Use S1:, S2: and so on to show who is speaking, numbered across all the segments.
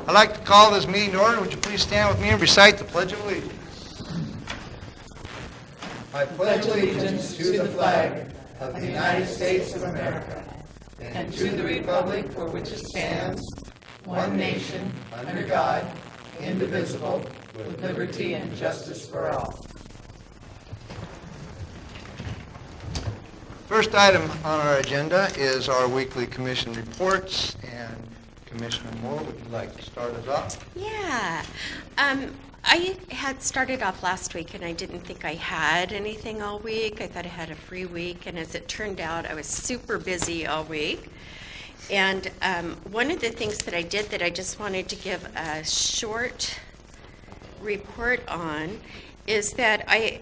S1: I'd like to call this meeting to order. Would you please stand with me and recite the Pledge of Allegiance?
S2: I pledge allegiance to the flag of the United States of America and to the republic for which it stands, one nation, under God, indivisible, with liberty and justice for all.
S1: First item on our agenda is our weekly commission reports, and Commissioner Moore, would you like to start us off?
S3: Yeah. I had started off last week and I didn't think I had anything all week. I thought I had a free week, and as it turned out, I was super busy all week. And one of the things that I did that I just wanted to give a short report on is that I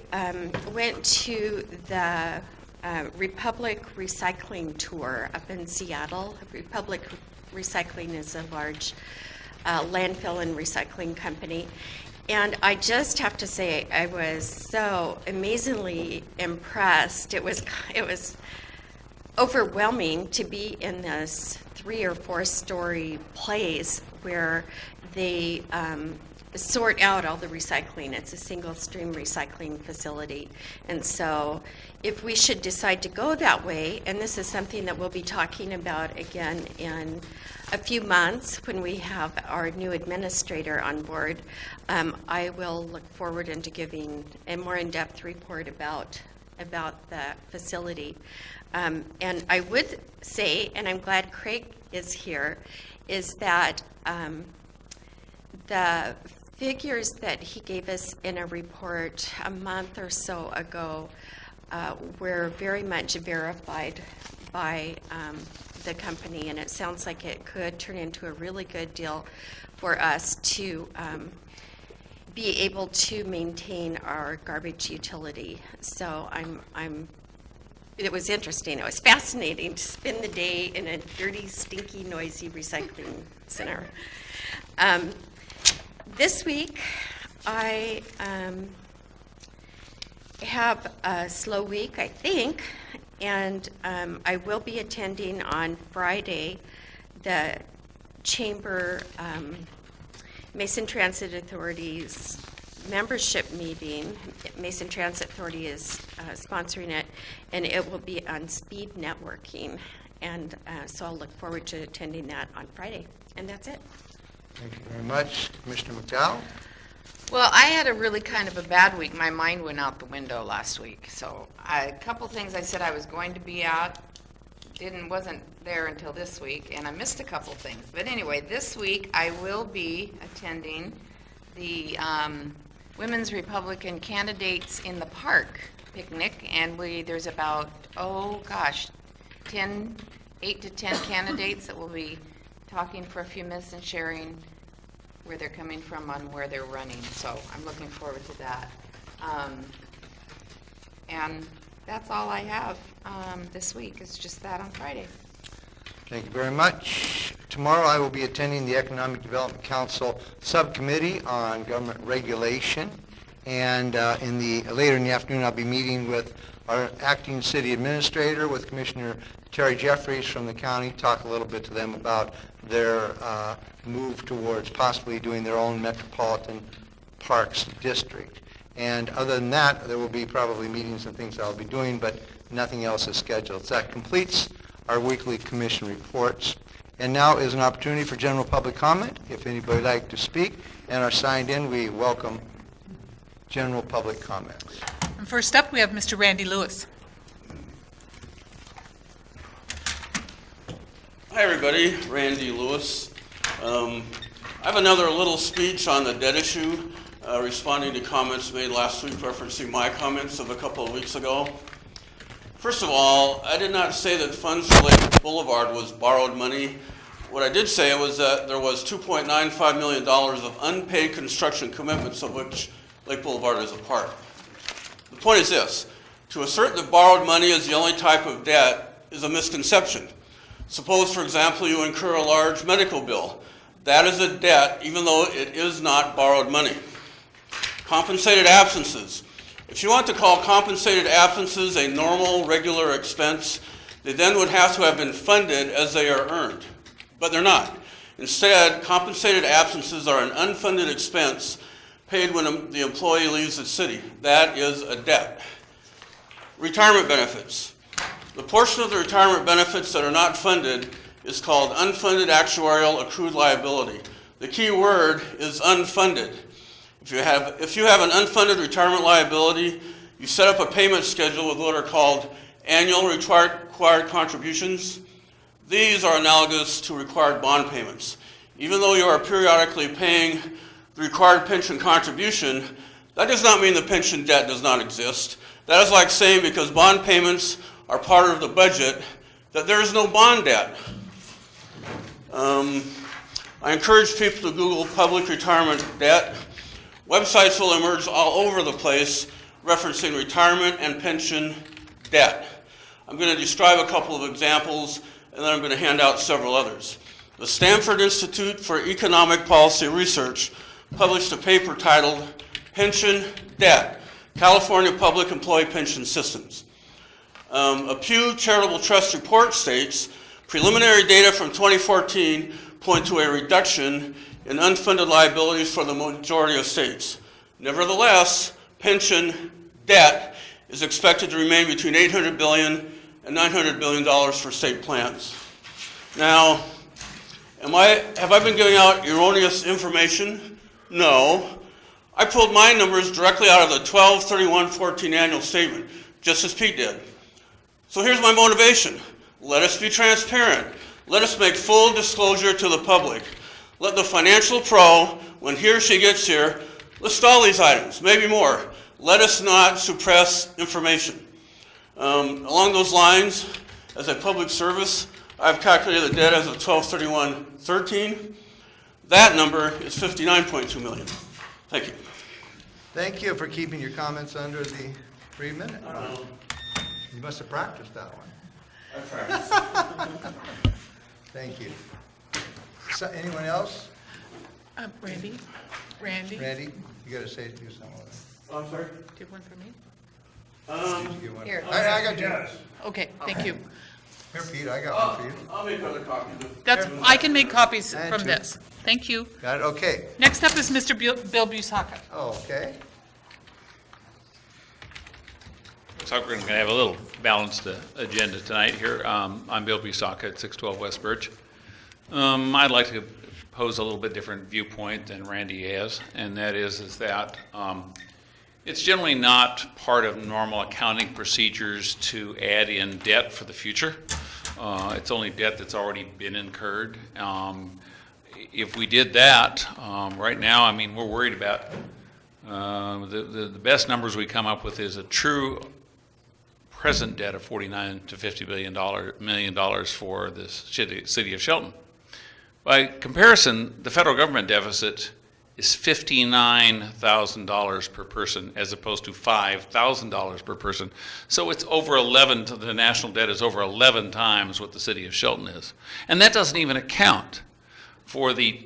S3: went to the Republic Recycling Tour up in Seattle. Republic Recycling is a large landfill and recycling company. And I just have to say, I was so amazingly impressed. It was overwhelming to be in this 3 or 4 story place where they sort out all the recycling. It's a single stream recycling facility. And so if we should decide to go that way, and this is something that we'll be talking about again in a few months when we have our new administrator on board, I will look forward into giving a more in-depth report about the facility. And I would say, and I'm glad Craig is here, is that the figures that he gave us in a report a month or so ago were very much verified by the company, and it sounds like it could turn into a really good deal for us to be able to maintain our garbage utility. So it was interesting. It was fascinating to spend the day in a dirty, stinky, noisy recycling center. This week, I have a slow week, I think, and I will be attending on Friday the Chamber Mason Transit Authority's membership meeting. Mason Transit Authority is sponsoring it, and it will be on speed networking. And so I'll look forward to attending that on Friday. And that's it.
S1: Thank you very much. Commissioner McDowell?
S4: Well, I had a really kind of a bad week. My mind went out the window last week. So a couple things I said I was going to be out, wasn't there until this week, and I missed a couple things. But anyway, this week I will be attending the Women's Republican Candidates in the Park picnic, and there's about, 8 to 10 candidates that will be talking for a few minutes and sharing where they're coming from on where they're running. So I'm looking forward to that. And that's all I have this week. It's just that on Friday.
S1: Thank you very much. Tomorrow I will be attending the Economic Development Council Subcommittee on Government Regulation. And later in the afternoon I'll be meeting with our acting city administrator, with Commissioner Terry Jeffries from the county, talk a little bit to them about their move towards possibly doing their own metropolitan parks district. And other than that, there will be probably meetings and things I'll be doing, but nothing else is scheduled. So that completes our weekly commission reports. And now is an opportunity for general public comment. If anybody would like to speak and are signed in, we welcome general public comments.
S5: And first up, we have Mr. Randy Lewis.
S6: Hi everybody, Randy Lewis. I have another little speech on the debt issue, responding to comments made last week referencing my comments of a couple of weeks ago. First of all, I did not say that funds for Lake Boulevard was borrowed money. What I did say was that there was $2.95 million of unpaid construction commitments of which Lake Boulevard is a part. The point is this: to assert that borrowed money is the only type of debt is a misconception. Suppose, for example, you incur a large medical bill. That is a debt, even though it is not borrowed money. Compensated absences. If you want to call compensated absences a normal, regular expense, they then would have to have been funded as they are earned. But they're not. Instead, compensated absences are an unfunded expense paid when the employee leaves the city. That is a debt. Retirement benefits. The portion of the retirement benefits that are not funded is called unfunded actuarial accrued liability. The key word is unfunded. If you have an unfunded retirement liability, you set up a payment schedule with what are called annual required contributions. These are analogous to required bond payments. Even though you are periodically paying the required pension contribution, that does not mean the pension debt does not exist. That is like saying because bond payments are part of the budget, that there is no bond debt. I encourage people to Google public retirement debt. Websites will emerge all over the place referencing retirement and pension debt. I'm going to describe a couple of examples, and then I'm going to hand out several others. The Stanford Institute for Economic Policy Research published a paper titled Pension Debt, California Public Employee Pension Systems. A Pew Charitable Trust report states, preliminary data from 2014 point to a reduction in unfunded liabilities for the majority of states. Nevertheless, pension debt is expected to remain between $800 billion and $900 billion for state plans. Now, have I been giving out erroneous information? No. I pulled my numbers directly out of the 12/31/14 annual statement, just as Pete did. So here's my motivation. Let us be transparent. Let us make full disclosure to the public. Let the financial pro, when he or she gets here, list all these items, maybe more. Let us not suppress information. Along those lines, as a public service, I've calculated the debt as of 12/31/13. That number is $59.2 million. Thank you.
S1: Thank you for keeping your comments under the 3 minutes. You must have practiced that one.
S6: I practiced.
S1: Thank you. So, anyone else?
S5: Randy?
S1: Randy, you got to say do something.
S6: I'm sorry?
S5: Do you have one for me?
S1: Did you get one?
S5: Here.
S1: I got you.
S5: Okay, thank you.
S1: Here, Pete, I got one for you.
S6: I'll make other copies.
S5: I can make copies
S1: And
S5: from
S1: two.
S5: this. Thank you.
S1: Got it? Okay.
S5: Next up is Mr. Bill Busaka.
S1: Okay.
S7: Looks like we're going to have a little balanced agenda tonight here. I'm Bill Busaka at 612 West Birch. I'd like to pose a little bit different viewpoint than Randy has, and that is that it's generally not part of normal accounting procedures to add in debt for the future. It's only debt that's already been incurred. If we did that, right now, I mean, we're worried about the best numbers we come up with is a true present debt of $49 to $50 million for the city of Shelton. By comparison, the federal government deficit is $59,000 per person as opposed to $5,000 per person. So it's over 11, the national debt is over 11 times what the city of Shelton is. And that doesn't even account for the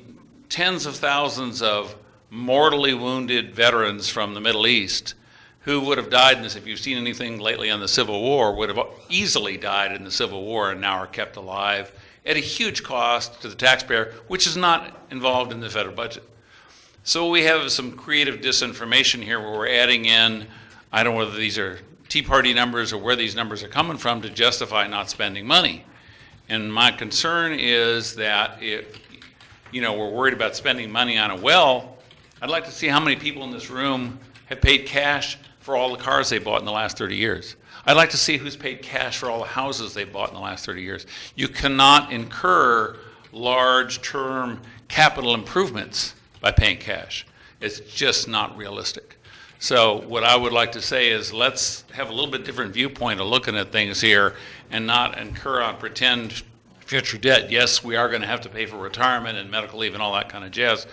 S7: tens of thousands of mortally wounded veterans from the Middle East who would have died in this, if you've seen anything lately on the Civil War, would have easily died in the Civil War and now are kept alive at a huge cost to the taxpayer, which is not involved in the federal budget. So we have some creative disinformation here where we're adding in, I don't know whether these are Tea Party numbers or where these numbers are coming from to justify not spending money. And my concern is that if, we're worried about spending money on a well, I'd like to see how many people in this room have paid cash for all the cars they bought in the last 30 years. I'd like to see who's paid cash for all the houses they bought in the last 30 years. You cannot incur large-term capital improvements by paying cash. It's just not realistic. So what I would like to say is let's have a little bit different viewpoint of looking at things here and not incur on pretend future debt. Yes, we are going to have to pay for retirement and medical leave and all that kind of jazz,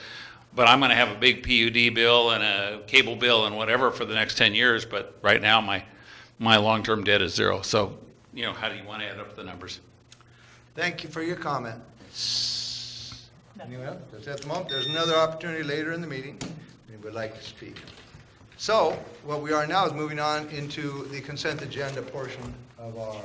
S7: but I'm going to have a big PUD bill and a cable bill and whatever for the next 10 years, but right now my long-term debt is zero. So, how do you want to add up the numbers?
S1: Thank you for your comment. Anyone else? That's at the moment. There's another opportunity later in the meeting. We would like to speak. So, what we are now is moving on into the consent agenda portion of our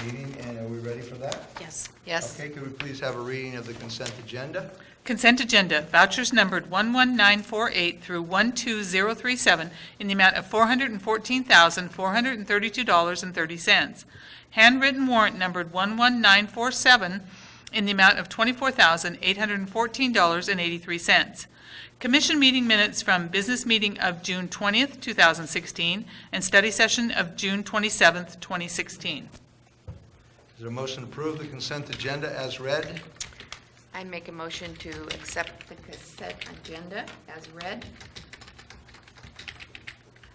S1: meeting, and are we ready for that?
S3: Yes.
S4: Yes.
S1: Okay, could we please have a reading of the consent agenda?
S5: Consent agenda, vouchers numbered 11948 through 12037 in the amount of $414,432.30. Handwritten warrant numbered 11947 in the amount of $24,814.83. Commission meeting minutes from business meeting of June 20th, 2016, and study session of June 27th, 2016.
S1: Is there a motion to approve the consent agenda as read?
S4: I make a motion to accept the consent agenda as read.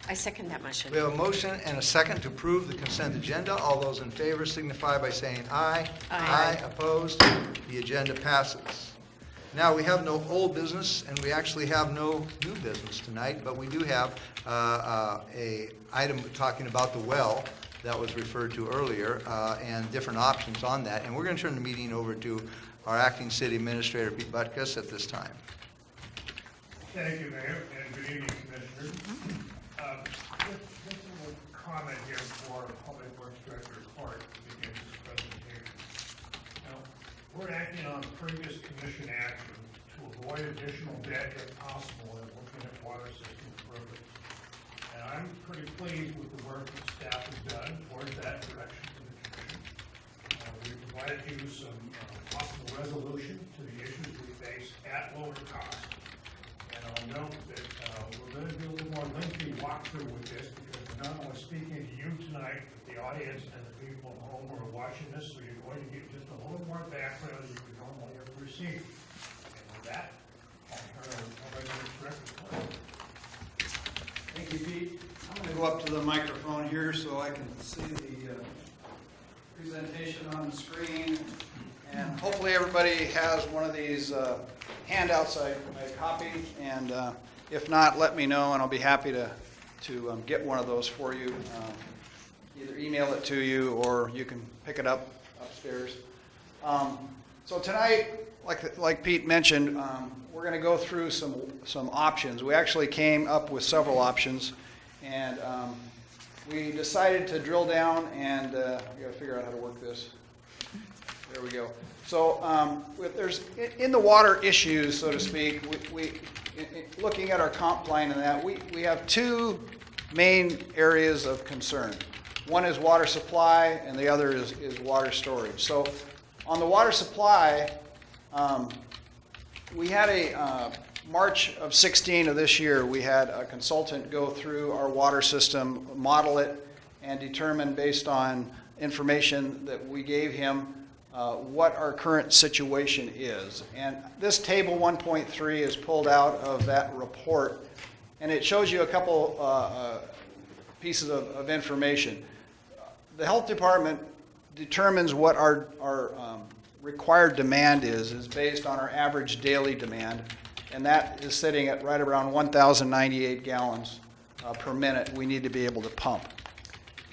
S3: I second that motion.
S1: We have a motion and a second to approve the consent agenda. All those in favor signify by saying aye.
S3: Aye.
S1: Opposed? The agenda passes. Now, we have no old business, and we actually have no new business tonight, but we do have a item talking about the well that was referred to earlier, and different options on that. And we're going to turn the meeting over to our acting city administrator, Pete Butkus, at this time.
S8: Thank you, Mayor, and good evening, Commissioners. Just a little comment here for Public Works Director Clark to begin this presentation. Now, we're acting on previous commission action to avoid additional debt if possible and looking at water system improvements. And I'm pretty pleased with the work that staff has done towards that direction for the commission. We provided you some possible resolution to the issues we face at lower cost. And I'll note that we're going to do a little more lengthy walkthrough with this because we're not only speaking to you tonight, but the audience and the people at home who are watching this, so you're going to get just a little more background than you would normally have received. And with that, I'll turn it over to the director.
S9: Thank you, Pete. I'm going to go up to the microphone here so I can see the presentation on the screen. And hopefully everybody has one of these handouts I copied. And if not, let me know, and I'll be happy to get one of those for you. Either email it to you or you can pick it up upstairs. So tonight, like Pete mentioned, we're going to go through some options. We actually came up with several options, and we decided to drill down and we got to figure out how to work this. There we go. So there's in the water issues, so to speak, looking at our comp plan and that, we have two main areas of concern. One is water supply, and the other is water storage. So on the water supply, we had a March of 16 of this year, we had a consultant go through our water system, model it, and determine based on information that we gave him what our current situation is. And this table 1.3 is pulled out of that report, and it shows you a couple pieces of information. The health department determines what our required demand is based on our average daily demand, and that is sitting at right around 1,098 gallons per minute we need to be able to pump.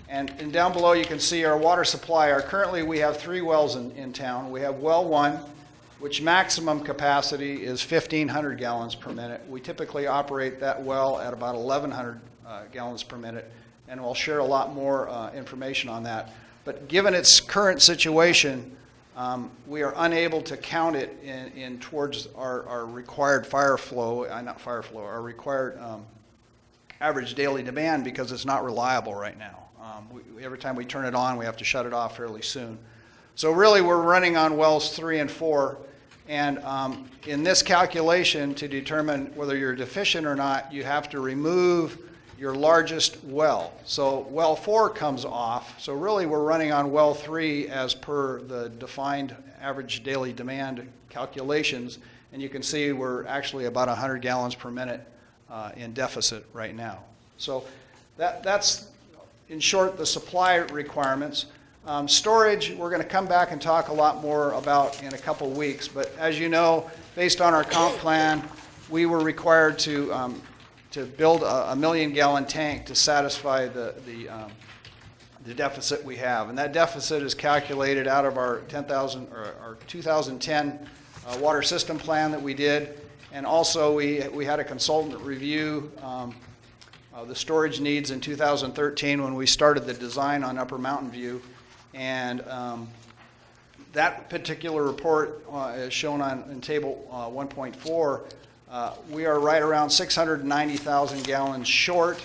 S9: And down below you can see our water supply. Currently we have 3 wells in town. We have well 1, which maximum capacity is 1,500 gallons per minute. We typically operate that well at about 1,100 gallons per minute, and we'll share a lot more information on that. But given its current situation, we are unable to count it in towards our required our required average daily demand because it's not reliable right now. Every time we turn it on, we have to shut it off fairly soon. So really, we're running on wells 3 and 4, and in this calculation, to determine whether you're deficient or not, you have to remove your largest well. So well 4 comes off. So really, we're running on well 3 as per the defined average daily demand calculations, and you can see we're actually about 100 gallons per minute in deficit right now. So that's in short, the supply requirements. Storage, we're going to come back and talk a lot more about in a couple weeks, but as you know, based on our comp plan, we were required to build a 1 million gallon tank to satisfy the deficit we have. And that deficit is calculated out of our 2010 water system plan that we did. And also we had a consultant review the storage needs in 2013 when we started the design on Upper Mountain View. And that particular report is shown in table 1.4. We are right around 690,000 gallons short,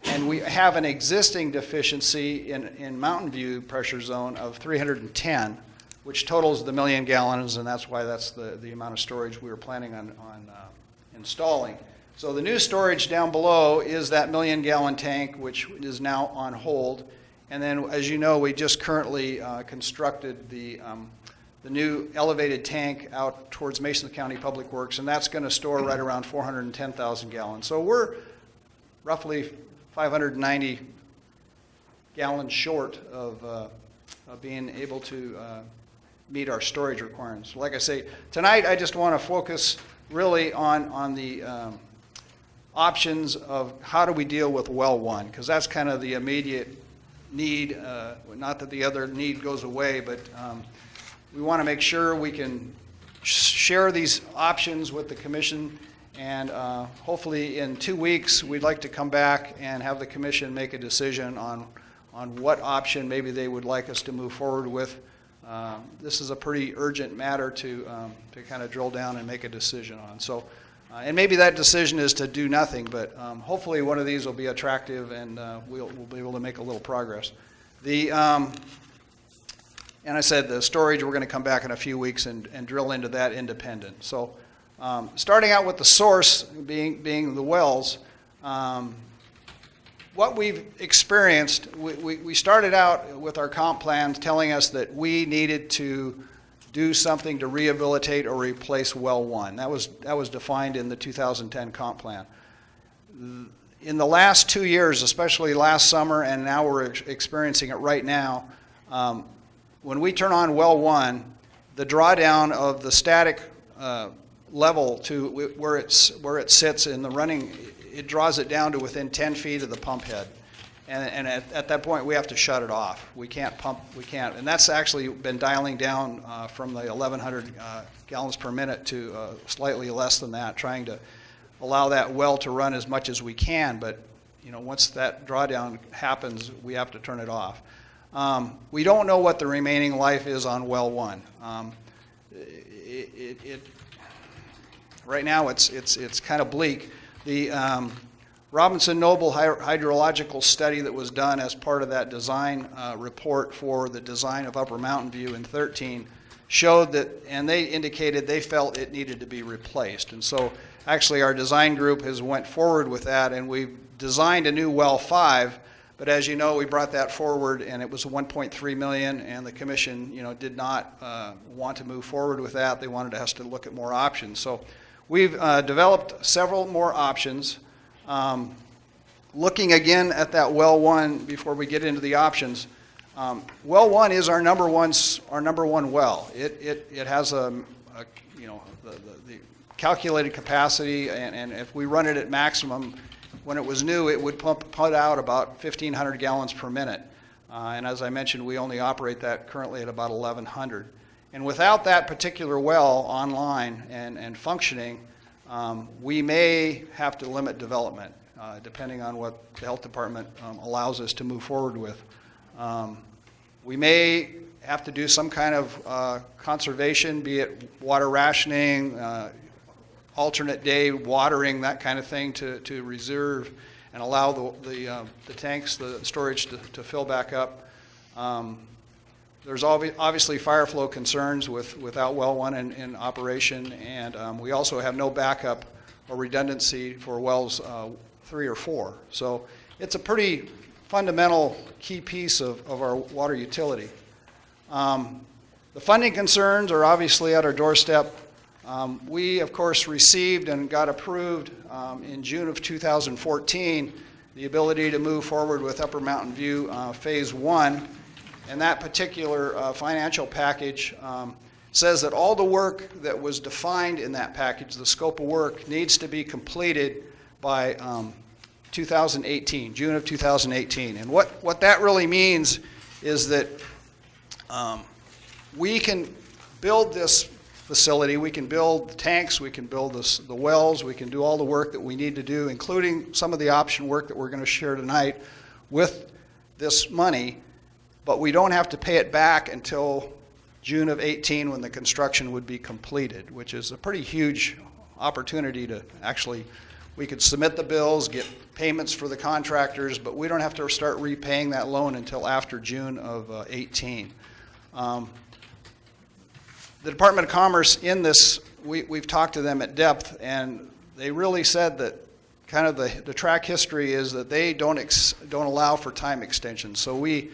S9: and we have an existing deficiency in Mountain View pressure zone of 310, which totals the 1 million gallons, and that's why that's the amount of storage we were planning on installing. So the new storage down below is that 1 million gallon tank, which is now on hold. And then, as you know, we just currently constructed the new elevated tank out towards Mason County Public Works, and that's going to store right around 410,000 gallons. So we're roughly 590 gallons short of being able to meet our storage requirements. Like I say, tonight I just want to focus really on the options of how do we deal with well one, because that's kind of the immediate need. Not that the other need goes away, but we want to make sure we can share these options with the commission, and hopefully in 2 weeks we'd like to come back and have the commission make a decision on what option maybe they would like us to move forward with. This is a pretty urgent matter to kind of drill down and make a decision on. So, and maybe that decision is to do nothing, but hopefully one of these will be attractive, and we'll be able to make a little progress. And I said the storage, we're going to come back in a few weeks and drill into that independent. So starting out with the source being the wells, what we've experienced, we started out with our comp plans telling us that we needed to do something to rehabilitate or replace well one. That was defined in the 2010 comp plan. In the last 2 years, especially last summer, and now we're experiencing it right now, when we turn on well one, the drawdown of the static level to where it sits in the running, it draws it down to within 10 feet of the pump head. And at that point, we have to shut it off. We can't pump, and that's actually been dialing down from the 1,100 gallons per minute to slightly less than that, trying to allow that well to run as much as we can. But once that drawdown happens, we have to turn it off. We don't know what the remaining life is on well one. Right now, it's kind of bleak. The Robinson Noble hydrological study that was done as part of that design report for the design of Upper Mountain View in 2013 showed that, and they indicated they felt it needed to be replaced. And so actually our design group has went forward with that, and we've designed a new well 5, but as you know, we brought that forward and it was $1.3 million, and the commission did not want to move forward with that. They wanted us to look at more options. So we've developed several more options. Looking again at that well one before we get into the options, well one is our number one well. It has the calculated capacity, and if we run it at maximum, when it was new, it would put out about 1,500 gallons per minute. And as I mentioned, we only operate that currently at about 1,100. And without that particular well online and functioning, we may have to limit development, depending on what the health department allows us to move forward with. We may have to do some kind of conservation, be it water rationing, alternate day watering, that kind of thing, to reserve and allow the tanks, the storage to fill back up. There's obviously fire flow concerns without well one in operation, and we also have no backup or redundancy for wells 3 or 4. So it's a pretty fundamental key piece of our water utility. The funding concerns are obviously at our doorstep. We, of course, received and got approved in June of 2014 the ability to move forward with Upper Mountain View Phase 1. And that particular financial package says that all the work that was defined in that package, the scope of work, needs to be completed by 2018, June of 2018. And what that really means is that we can build this facility, we can build the tanks, we can build the wells, we can do all the work that we need to do, including some of the option work that we're going to share tonight with this money. but we don't have to pay it back until June of 18 when the construction would be completed, which is a pretty huge opportunity to actually, we could submit the bills, get payments for the contractors, but we don't have to start repaying that loan until after June of 18. The Department of Commerce in this, we've talked to them at depth, and they really said that kind of the track history is that they don't allow for time extensions. So we,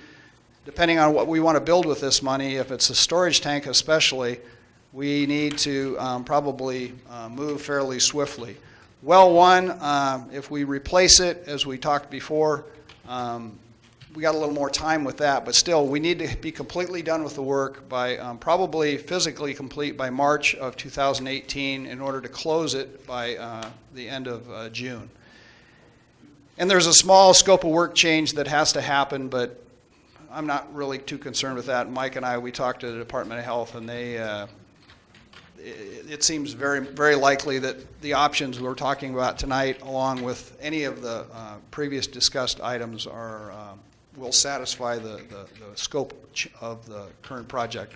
S9: depending on what we want to build with this money, if it's a storage tank especially, we need to probably move fairly swiftly. Well 1, if we replace it, as we talked before, we got a little more time with that, but still, we need to be completely done with the work by probably physically complete by March of 2018 in order to close it by the end of June. And there's a small scope of work change that has to happen, but I'm not really too concerned with that. Mike and I, we talked to the Department of Health, and they, it seems very, very likely that the options we're talking about tonight, along with any of the previous discussed items, are will satisfy the scope of the current project.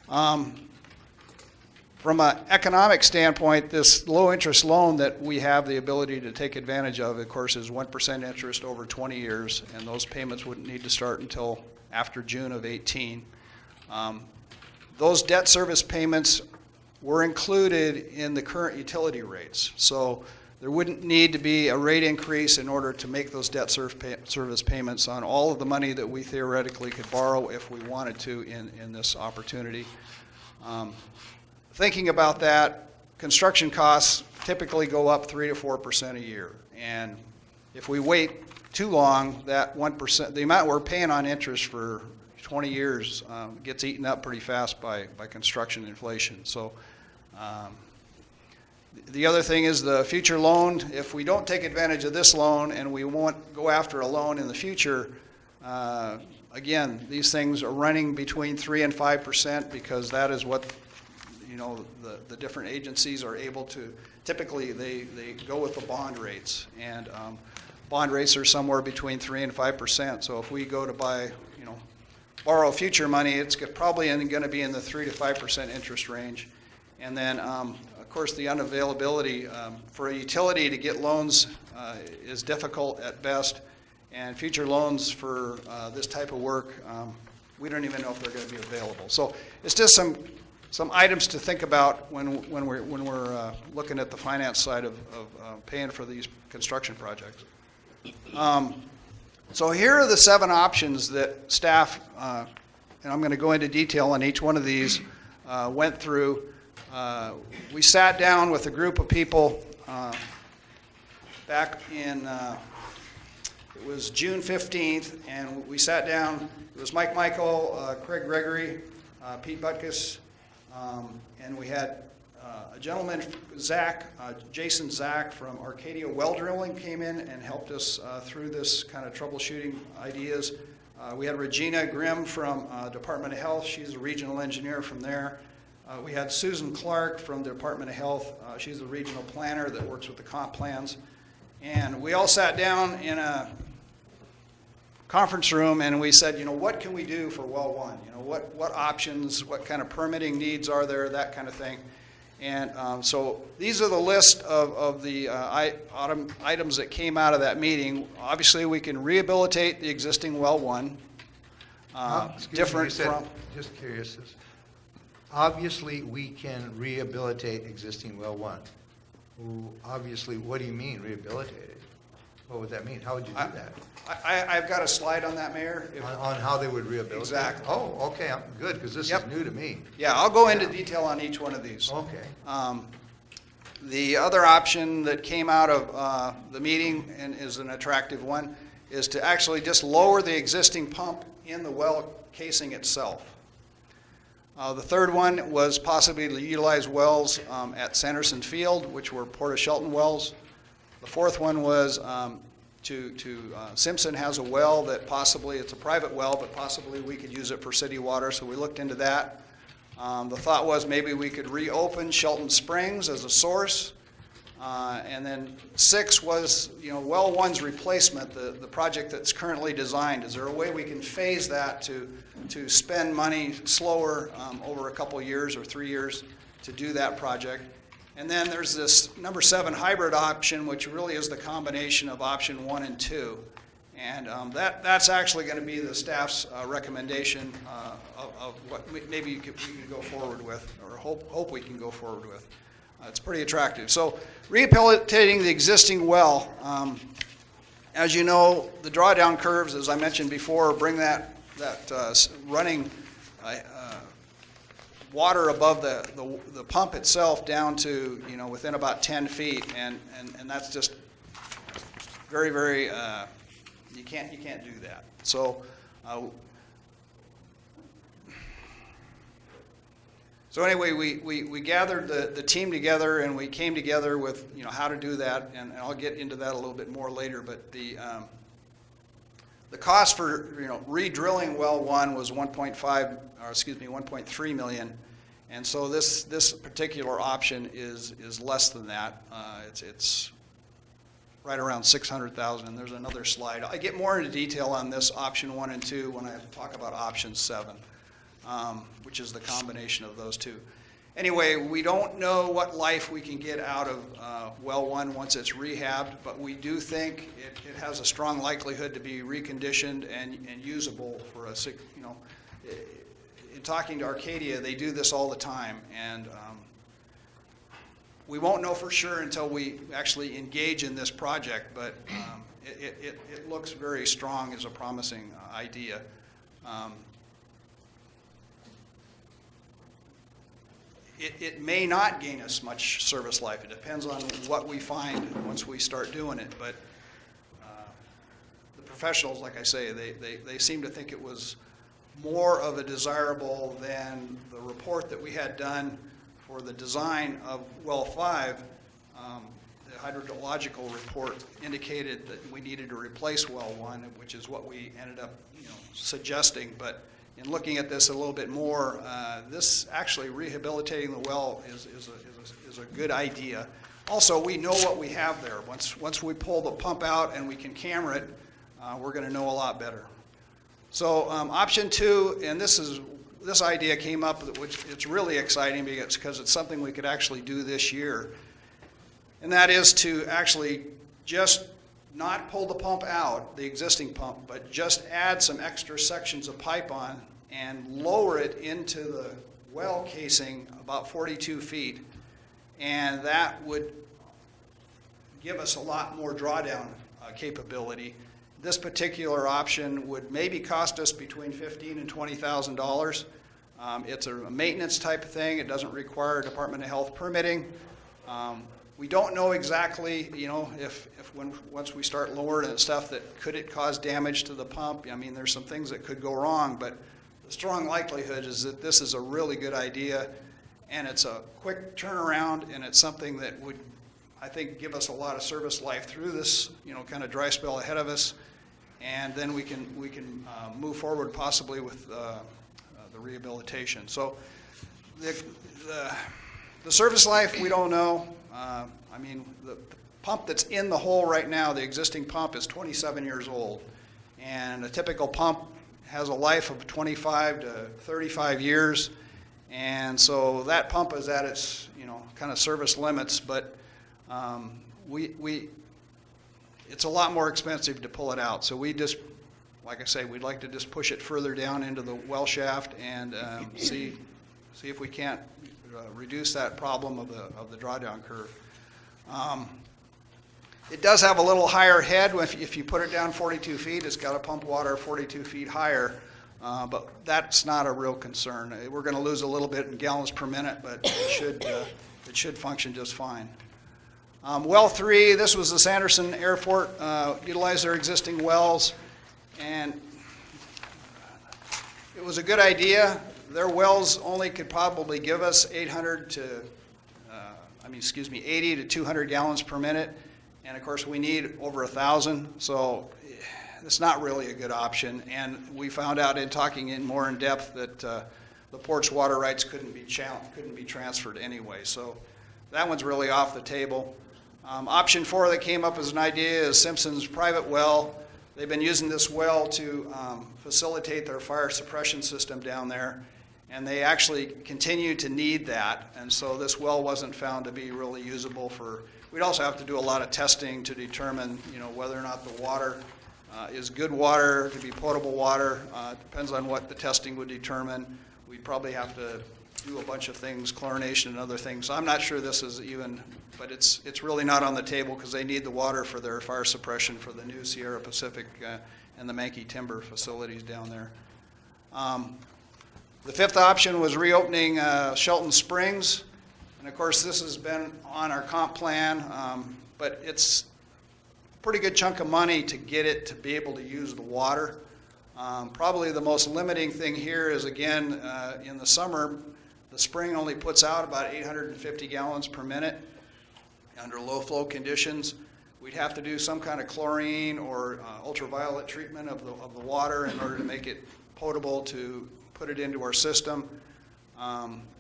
S9: From an economic standpoint, this low-interest loan that we have the ability to take advantage of course, is 1% interest over 20 years, and those payments wouldn't need to start until after June of 18. Those debt service payments were included in the current utility rates, so there wouldn't need to be a rate increase in order to make those debt service payments on all of the money that we theoretically could borrow if we wanted to in this opportunity. Thinking about that, construction costs typically go up 3 to 4% a year. And if we wait too long, that 1%, the amount we're paying on interest for 20 years gets eaten up pretty fast by construction inflation. So the other thing is the future loan. If we don't take advantage of this loan and we won't go after a loan in the future, again, these things are running between 3 and 5% because that is what the different agencies are able to. Typically, they go with the bond rates, and bond rates are somewhere between 3 and 5%. So if we go to borrow future money, it's probably going to be in the 3 to 5% interest range. And then, of course, the unavailability for a utility to get loans is difficult at best, and future loans for this type of work, we don't even know if they're going to be available. So it's just some items to think about when we're looking at the finance side of paying for these construction projects. So here are the 7 options that staff, and I'm going to go into detail on each one of these, went through. We sat down with a group of people back in, it was June 15th, and we sat down. It was Mike Michael, Craig Gregory, Pete Butkus, and we had a gentleman, Jason Zach from Arcadia Well Drilling came in and helped us through this kind of troubleshooting ideas. We had Regina Grimm from Department of Health. She's a regional engineer from there. We had Susan Clark from the Department of Health. She's a regional planner that works with the comp plans. And we all sat down in a conference room and we said, what can we do for well 1? What options, what kind of permitting needs are there, that kind of thing. And so these are the list of the items that came out of that meeting. Obviously, we can rehabilitate the existing well 1. Different from...
S1: Just curious. Obviously, we can rehabilitate existing well 1. Obviously, what do you mean rehabilitate it? What would that mean? How would you do that?
S9: I've got a slide on that, Mayor.
S1: On how they would rehabilitate?
S9: Exactly.
S1: Oh, okay, I'm good, because this is new to me.
S9: Yeah, I'll go into detail on each one of these.
S1: Okay.
S9: The other option that came out of the meeting, and is an attractive one, is to actually just lower the existing pump in the well casing itself. The third one was possibly to utilize wells at Sanderson Field, which were Port of Shelton wells. The fourth one was Simpson has a well that possibly, it's a private well, but possibly we could use it for city water, so we looked into that. The thought was maybe we could reopen Shelton Springs as a source. And then 6 was, well 1's replacement, the project that's currently designed. Is there a way we can phase that to spend money slower over a couple years or 3 years to do that project? And then there's this number 7 hybrid option, which really is the combination of option 1 and 2. And that's actually going to be the staff's recommendation of what maybe we can go forward with, or hope we can go forward with. It's pretty attractive. So rehabilitating the existing well, as you know, the drawdown curves, as I mentioned before, bring that running water above the pump itself down to, within about 10 feet, and that's just very, very, you can't do that. So anyway, we gathered the team together, and we came together with, how to do that, and I'll get into that a little bit more later, but the cost for, re-drilling well 1 was 1.3 million, and so this particular option is less than that. It's right around 600,000, and there's another slide. I get more into detail on this option 1 and 2 when I talk about option 7. Which is the combination of those two. Anyway, we don't know what life we can get out of well 1 once it's rehabbed, but we do think it has a strong likelihood to be reconditioned and usable for a, in talking to Arcadia, they do this all the time, and we won't know for sure until we actually engage in this project, but it looks very strong as a promising idea. It may not gain us much service life. It depends on what we find once we start doing it. But the professionals, like I say, they seem to think it was more of a desirable than the report that we had done for the design of well 5. The hydrological report indicated that we needed to replace well 1, which is what we ended up suggesting. But in looking at this a little bit more, this actually rehabilitating the well is a good idea. Also, we know what we have there. Once we pull the pump out and we can camera it, we're going to know a lot better. So option 2, and this idea came up, which it's really exciting because it's something we could actually do this year, and that is to actually just not pull the pump out, the existing pump, but just add some extra sections of pipe on and lower it into the well casing about 42 feet. And that would give us a lot more drawdown capability. This particular option would maybe cost us between $15,000 and $20,000. It's a maintenance type of thing. It doesn't require Department of Health permitting. We don't know exactly, once we start lowering stuff, that could it cause damage to the pump. I mean, there's some things that could go wrong, but the strong likelihood is that this is a really good idea, and it's a quick turnaround, and it's something that would, I think, give us a lot of service life through this, kind of dry spell ahead of us, and then we can move forward possibly with the rehabilitation. So the service life, we don't know. The pump that's in the hole right now, the existing pump, is 27 years old. And a typical pump has a life of 25 to 35 years. And so that pump is at its, kind of service limits. But it's a lot more expensive to pull it out. So we just, like I say, we'd like to just push it further down into the well shaft and see if we can't reduce that problem of the drawdown curve. It does have a little higher head. If you put it down 42 feet, it's got to pump water 42 feet higher, but that's not a real concern. We're going to lose a little bit in gallons per minute, but it should function just fine. Well 3, this was the Sanderson Airport, utilized their existing wells, and it was a good idea. Their wells only could probably give us 80 to 200 gallons per minute, and of course we need over 1,000, so it's not really a good option. And we found out in talking more in depth that the port's water rights couldn't be transferred anyway, so that one's really off the table. Option 4 that came up as an idea is Simpson's private well. They've been using this well to facilitate their fire suppression system down there, and they actually continue to need that, and so this well wasn't found to be really usable for, we'd also have to do a lot of testing to determine, whether or not the water is good water, to be potable water. Depends on what the testing would determine. We'd probably have to do a bunch of things, chlorination and other things. So I'm not sure this is even, but it's really not on the table because they need the water for their fire suppression for the new Sierra Pacific and the Mankey Timber facilities down there. The fifth option was reopening Shelton Springs. And of course, this has been on our comp plan, but it's a pretty good chunk of money to get it to be able to use the water. Probably the most limiting thing here is, again, in the summer, the spring only puts out about 850 gallons per minute under low flow conditions. We'd have to do some kind of chlorine or ultraviolet treatment of the water in order to make it potable to put it into our system.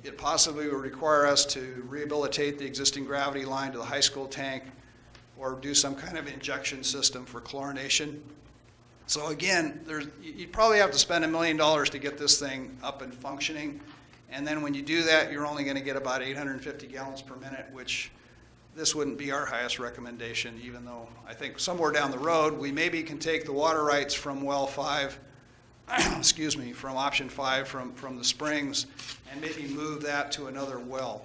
S9: It possibly would require us to rehabilitate the existing gravity line to the high school tank or do some kind of injection system for chlorination. So again, you'd probably have to spend $1 million to get this thing up and functioning. And then when you do that, you're only going to get about 850 gallons per minute, which this wouldn't be our highest recommendation, even though I think somewhere down the road, we maybe can take the water rights from well 5, excuse me, from option 5 from the springs and maybe move that to another well,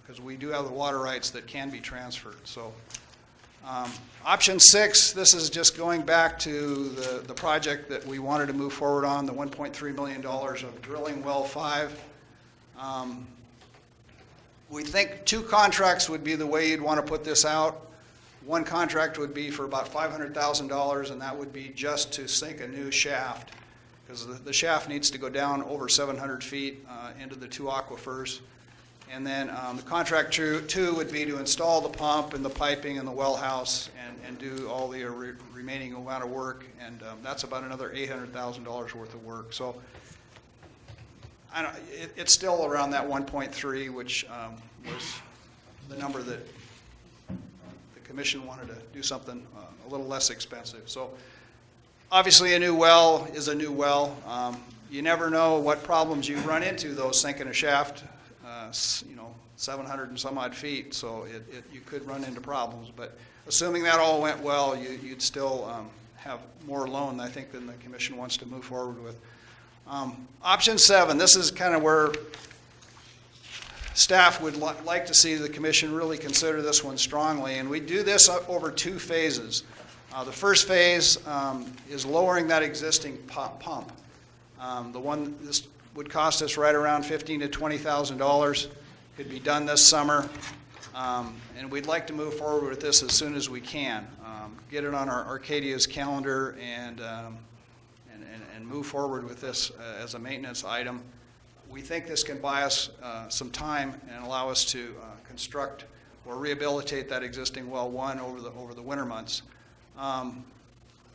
S9: because we do have the water rights that can be transferred. So option 6, this is just going back to the project that we wanted to move forward on, the $1.3 million of drilling well 5. We think 2 contracts would be the way you'd want to put this out. One contract would be for about $500,000, and that would be just to sink a new shaft, because the shaft needs to go down over 700 feet into the 2 aquifers. And then the contract 2 would be to install the pump and the piping and the well house and do all the remaining amount of work, and that's about another $800,000 worth of work. So it's still around that 1.3, which was the number that the commission wanted to do something a little less expensive. So obviously a new well is a new well. You never know what problems you run into, though, sinking a shaft 700 and some odd feet, so you could run into problems. But assuming that all went well, you'd still have more loan, I think, than the commission wants to move forward with. Option 7, this is kind of where staff would like to see the commission really consider this one strongly, and we do this over 2 phases. The first phase is lowering that existing pump. This would cost us right around $15,000 to $20,000. Could be done this summer, and we'd like to move forward with this as soon as we can. Get it on our Arcadia's calendar and move forward with this as a maintenance item. We think this can buy us some time and allow us to construct or rehabilitate that existing well 1 over the winter months. I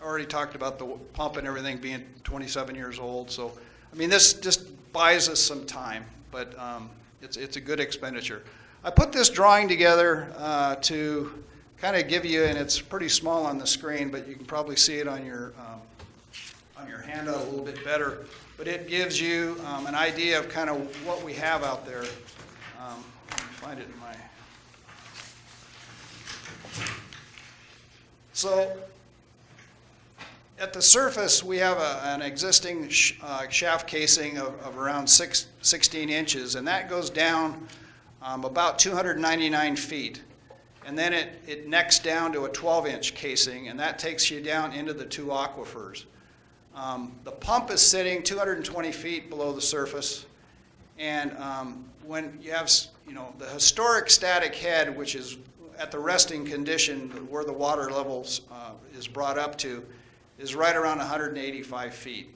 S9: already talked about the pump and everything being 27 years old, so I mean this just buys us some time, but it's a good expenditure. I put this drawing together to kind of give you, and it's pretty small on the screen, but you can probably see it on your handout a little bit better. But it gives you an idea of kind of what we have out there. Let me find it in my. So at the surface, we have an existing shaft casing of around 16 inches, and that goes down about 299 feet. And then it necks down to a 12-inch casing, and that takes you down into the 2 aquifers. The pump is sitting 220 feet below the surface, and when you have, the historic static head, which is at the resting condition where the water levels is brought up to, is right around 185 feet.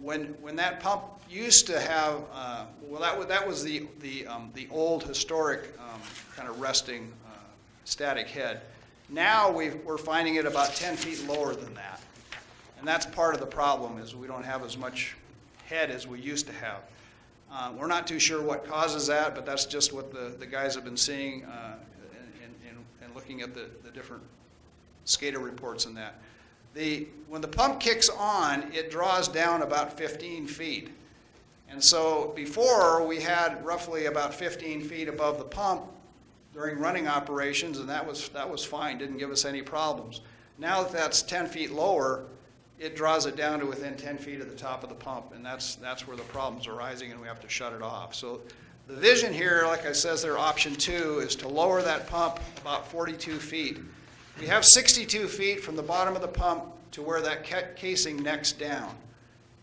S9: When that pump used to have, that was the old historic kind of resting static head. Now we're finding it about 10 feet lower than that. And that's part of the problem, is we don't have as much head as we used to have. We're not too sure what causes that, but that's just what the guys have been seeing in looking at the different SCADA reports and that. When the pump kicks on, it draws down about 15 feet. And so before, we had roughly about 15 feet above the pump during running operations, and that was fine, didn't give us any problems. Now that that's 10 feet lower, it draws it down to within 10 feet of the top of the pump, and that's where the problem's arising, and we have to shut it off. So the vision here, like I says there, option 2, is to lower that pump about 42 feet. We have 62 feet from the bottom of the pump to where that casing necks down.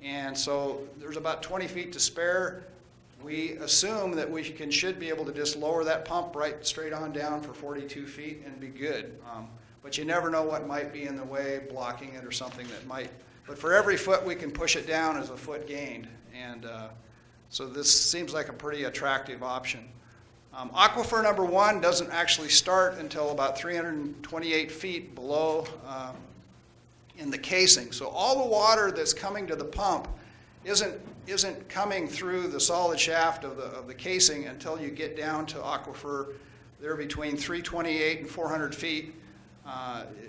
S9: And so there's about 20 feet to spare. We assume that we should be able to just lower that pump right straight on down for 42 feet and be good. But you never know what might be in the way, blocking it or something that might. But for every foot we can push it down is a foot gained. And so this seems like a pretty attractive option. Aquifer number 1 doesn't actually start until about 328 feet below in the casing. So all the water that's coming to the pump isn't coming through the solid shaft of the casing until you get down to aquifer. There between 328 and 400 feet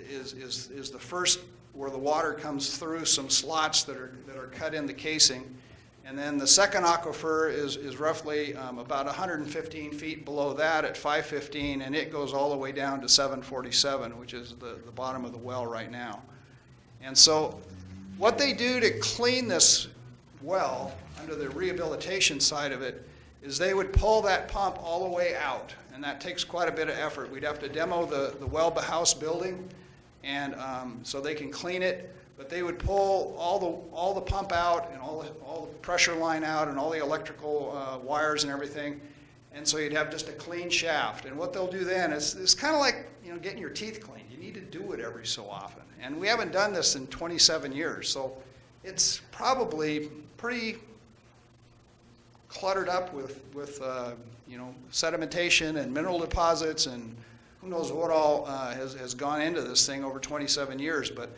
S9: is the first where the water comes through some slots that are cut in the casing. And then the second aquifer is roughly about 115 feet below that at 515, and it goes all the way down to 747, which is the bottom of the well right now. And so what they do to clean this well under the rehabilitation side of it is they would pull that pump all the way out, and that takes quite a bit of effort. We'd have to demo the well house building, and so they can clean it. But they would pull all the pump out and all the pressure line out and all the electrical wires and everything, and so you'd have just a clean shaft. And what they'll do then is it's kind of like getting your teeth cleaned. You need to do it every so often, and we haven't done this in 27 years, so it's probably pretty cluttered up with sedimentation and mineral deposits and who knows what all has gone into this thing over 27 years, but.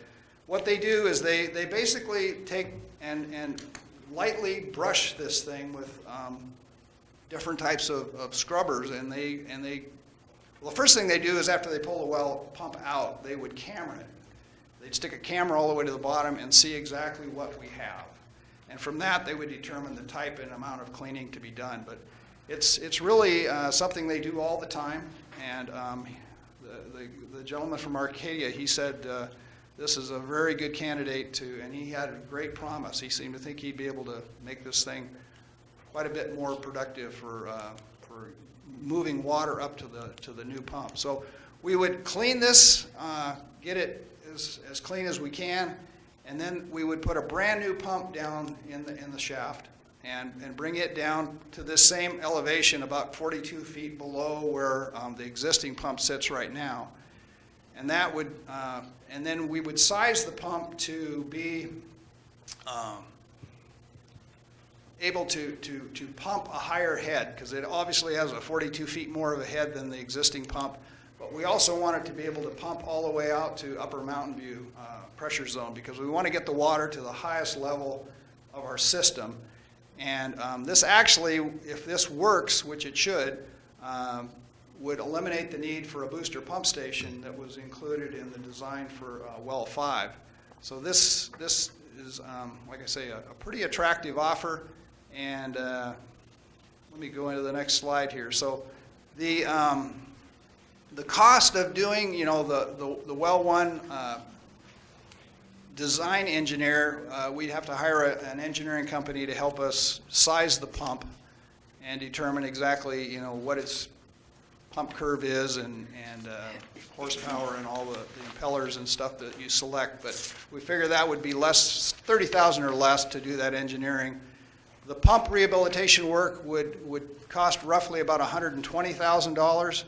S9: What they do is they basically take and lightly brush this thing with different types of scrubbers, and the first thing they do is after they pull the well pump out, they would camera it. They'd stick a camera all the way to the bottom and see exactly what we have, and from that they would determine the type and amount of cleaning to be done. But it's really something they do all the time, and the gentleman from Arcadia, he said. This is a very good candidate and he had a great promise. He seemed to think he'd be able to make this thing quite a bit more productive for moving water up to the new pump. So we would clean this, get it as clean as we can, and then we would put a brand new pump down in the shaft and bring it down to this same elevation, about 42 feet below where the existing pump sits right now. And that would, and then we would size the pump to be able to pump a higher head, because it obviously has a 42 feet more of a head than the existing pump. But we also want it to be able to pump all the way out to Upper Mountain View pressure zone, because we want to get the water to the highest level of our system. And this actually, if this works, which it should, would eliminate the need for a booster pump station that was included in the design for well 5. So this is, like I say, a pretty attractive offer. And let me go into the next slide here. So the cost of doing, the well 1 design engineer, we'd have to hire an engineering company to help us size the pump and determine exactly, what its pump curve is and horsepower and all the impellers and stuff that you select. But we figure that would be less, $30,000 or less to do that engineering. The pump rehabilitation work would cost roughly about $120,000,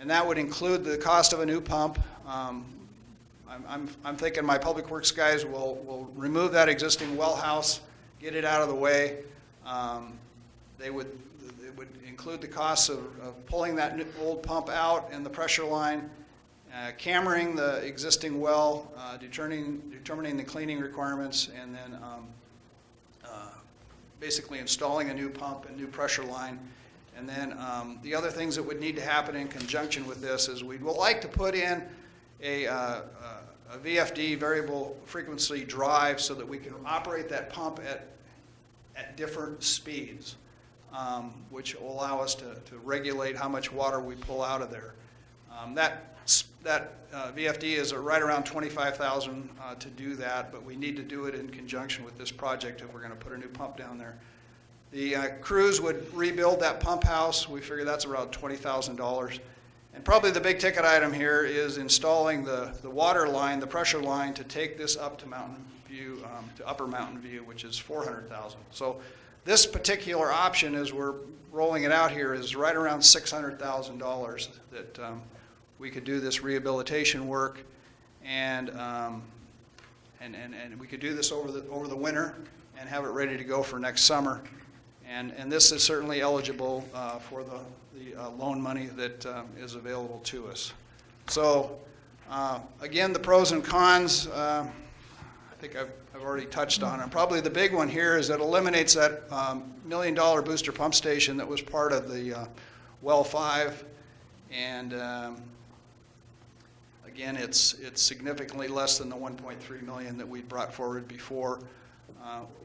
S9: and that would include the cost of a new pump. I'm thinking my public works guys will remove that existing well house, get it out of the way. They would include the costs of pulling that old pump out and the pressure line, cammering the existing well, determining the cleaning requirements, and then basically installing a new pump and new pressure line. And then the other things that would need to happen in conjunction with this is we'd like to put in a VFD, variable frequency drive, so that we can operate that pump at different speeds, which will allow us to regulate how much water we pull out of there. That VFD is right around $25,000 to do that, but we need to do it in conjunction with this project if we're going to put a new pump down there. The crews would rebuild that pump house. We figure that's around $20,000. And probably the big ticket item here is installing the water line, the pressure line, to take this up to Mountain View, to Upper Mountain View, which is $400,000. So this particular option, as we're rolling it out here, is right around $600,000 that we could do this rehabilitation work, and we could do this over the winter and have it ready to go for next summer. And this is certainly eligible for the loan money that is available to us. So again, the pros and cons, I think I've already touched on it. Probably the big one here is it eliminates that $1 million booster pump station that was part of the Well 5, and again, it's significantly less than the $1.3 million that we brought forward before.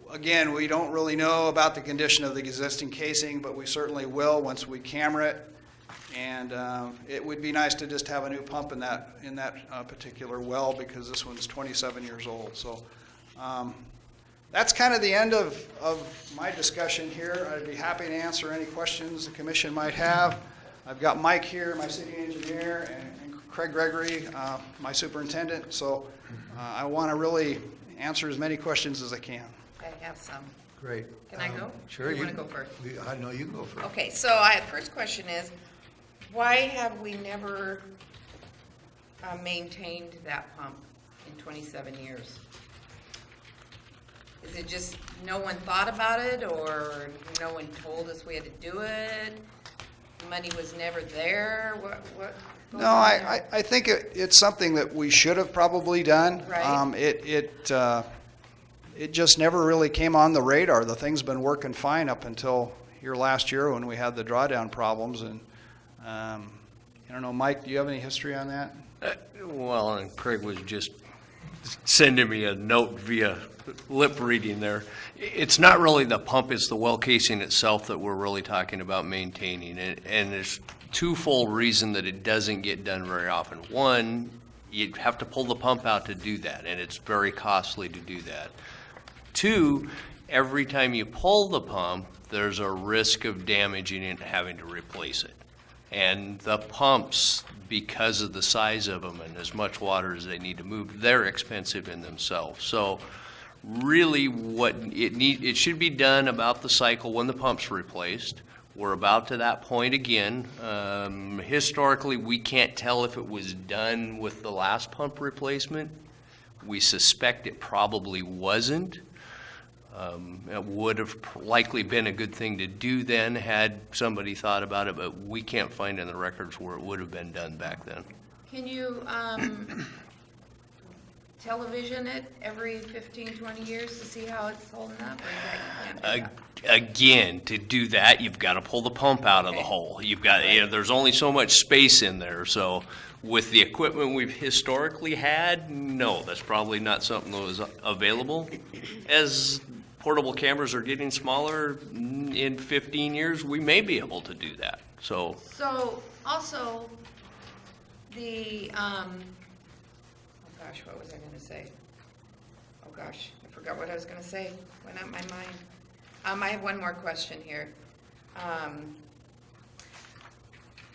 S9: Again, we don't really know about the condition of the existing casing, but we certainly will once we camera it. And it would be nice to just have a new pump in that particular well, because this one's 27 years old. So that's kind of the end of my discussion here. I'd be happy to answer any questions the commission might have. I've got Mike here, my city engineer, and Craig Gregory, my superintendent. So I want to really answer as many questions as I can.
S4: I have some.
S1: Great.
S4: Can I go?
S1: Sure.
S4: You want to go first?
S1: I know you go first.
S4: Okay, so first question is, why have we never maintained that pump in 27 years? Is it just no one thought about it, or no one told us we had to do it? Money was never there? What goes
S9: No,
S4: on there?
S9: I think it's something that we should have probably done.
S4: Right.
S9: It just never really came on the radar. The thing's been working fine up until here last year when we had the drawdown problems. And I don't know, Mike, do you have any history on that?
S10: Well, and Craig was just sending me a note via lip reading there. It's not really the pump, it's the well casing itself that we're really talking about maintaining. And there's twofold reason that it doesn't get done very often. One, you have to pull the pump out to do that, and it's very costly to do that. Two, every time you pull the pump, there's a risk of damaging it and having to replace it. And the pumps, because of the size of them and as much water as they need to move, they're expensive in themselves. So really it should be done about the cycle when the pump's replaced. We're about to that point again. Historically, we can't tell if it was done with the last pump replacement. We suspect it probably wasn't. It would have likely been a good thing to do then had somebody thought about it, but we can't find in the records where it would have been done back then.
S4: Can you television it every 15, 20 years to see how it's holding up? Or is that you can't do that?
S10: Again, to do that, you've got to pull the pump out of the hole. You've got, there's only so much space in there, so with the equipment we've historically had, no, that's probably not something that was available. As portable cameras are getting smaller, in 15 years, we may be able to do that. So
S4: also, the, oh gosh, what was I going to say? Oh gosh, I forgot what I was going to say. Went out my mind. I have one more question here.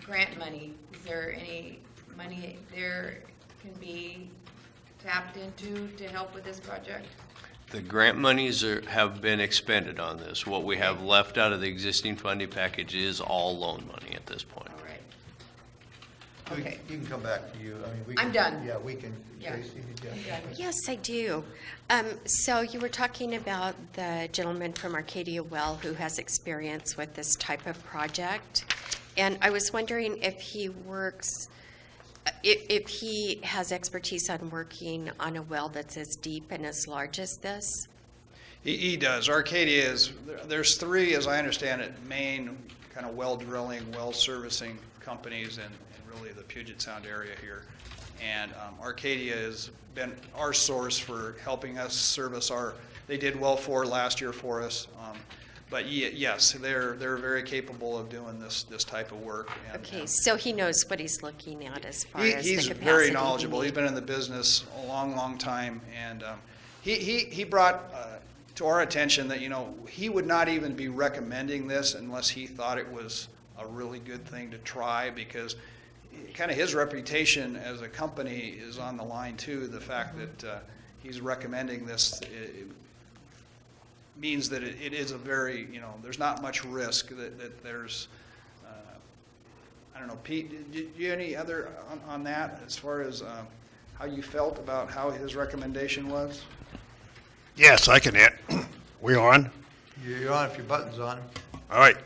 S4: Grant money, is there any money there can be tapped into to help with this project?
S10: the grant monies have been expended on this. What we have left out of the existing funding package is all loan money at this point.
S4: All right.
S1: We-
S4: Okay.
S1: You can come back to you. I mean, we
S4: I'm
S1: can-
S4: done.
S1: Yeah, we can.
S4: Yeah.
S1: Tracy, yeah.
S3: Yes, I do. So you were talking about the gentleman from Arcadia Well who has experience with this type of project. And I was wondering if he works, if he has expertise on working on a well that's as deep and as large as this?
S9: He does. Arcadia is, there's three, as I understand it, main kind of well drilling, well servicing companies in really the Puget Sound area here. And Arcadia has been our source for helping us service they did well last year for us. But yes, they're very capable of doing this type of work. And,
S3: Okay, so he knows what he's looking at as far as the
S9: he's
S3: capacity.
S9: very
S3: we
S9: knowledgeable.
S3: need.
S9: He's been in the business a long time, and he brought to our attention that, he would not even be recommending this unless he thought it was a really good thing to try, because kind of his reputation as a company is on the line too. The fact that he's recommending this means that it is a very, there's not much risk, that there's, I don't know, Pete, do you have any other on that as far as how you felt about how his recommendation was?
S11: Yes, I can add. We on?
S1: You're on if your button's on.
S11: All right.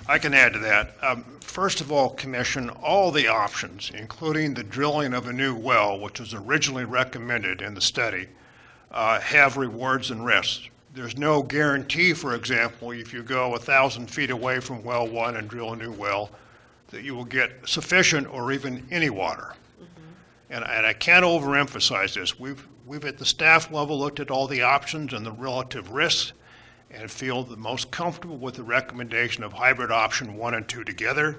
S11: I can add to that. First of all, Commission, all the options, including the drilling of a new well, which was originally recommended in the study, have rewards and risks. There's no guarantee, for example, if you go 1,000 feet away from well one and drill a new well, that you will get sufficient or even any water. And I can't overemphasize this. We've at the staff level looked at all the options and the relative risks and feel the most comfortable with the recommendation of hybrid option 1 and 2 together.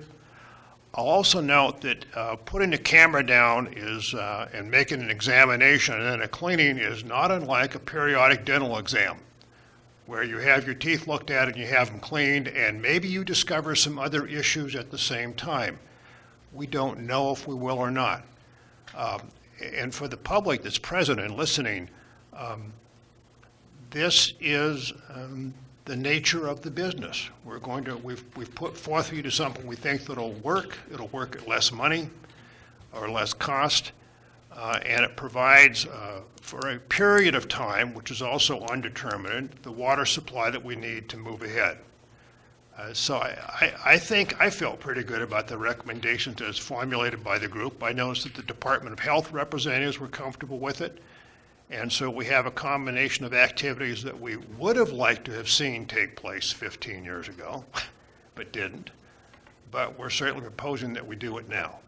S11: I'll also note that putting the camera down and making an examination and then a cleaning is not unlike a periodic dental exam, where you have your teeth looked at and you have them cleaned, and maybe you discover some other issues at the same time. We don't know if we will or not. And for the public that's present and listening, this is the nature of the business. We've put forth for you to something we think that'll work. It'll work at less money or less cost, and it provides for a period of time, which is also undetermined, the water supply that we need to move ahead. So I think I felt pretty good about the recommendations as formulated by the group. I noticed that the Department of Health representatives were comfortable with it. And so we have a combination of activities that we would have liked to have seen take place 15 years ago, but didn't. But we're certainly proposing that we do it now.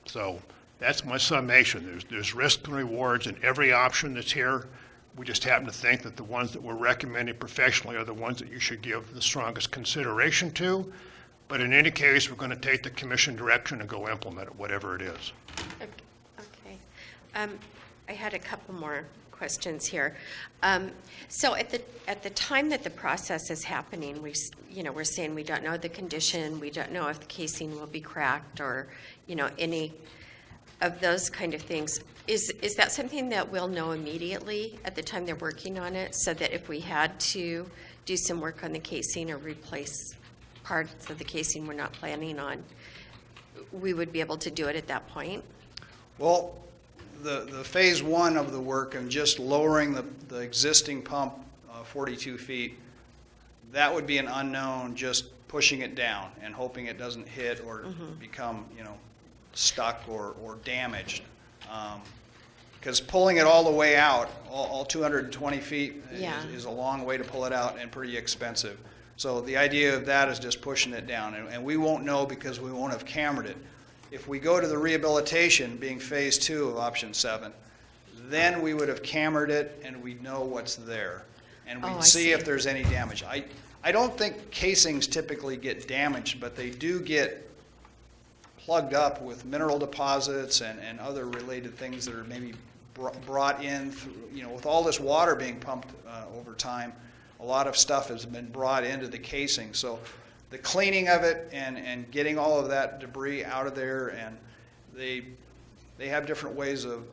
S11: So that's my summation. There's risks and rewards in every option that's here. We just happen to think that the ones that we're recommending professionally are the ones that you should give the strongest consideration to. But in any case, we're going to take the commission direction and go implement it, whatever it is.
S3: Okay. I had a couple more questions here. So at the time that the process is happening, we're saying we don't know the condition, we don't know if the casing will be cracked or, any of those kind of things. Is that something that we'll know immediately at the time they're working on it, so that if we had to do some work on the casing or replace parts of the casing we're not planning on, we would be able to do it at that point?
S9: Well, the phase one of the work and just lowering the existing pump 42 feet, that would be an unknown, just pushing it down and hoping it doesn't hit or become, stuck or damaged. Because pulling it all the way out, all 220 feet is a long way to pull it out and pretty expensive. So the idea of that is just pushing it down, and we won't know because we won't have cambered it. If we go to the rehabilitation, being phase 2 of option 7, then we would have cambered it and we'd know what's there. And we'd see if there's any damage. I don't think casings typically get damaged, but they do get plugged up with mineral deposits and other related things that are maybe brought in through, with all this water being pumped over time, a lot of stuff has been brought into the casing. So the cleaning of it and getting all of that debris out of there, and they have different ways of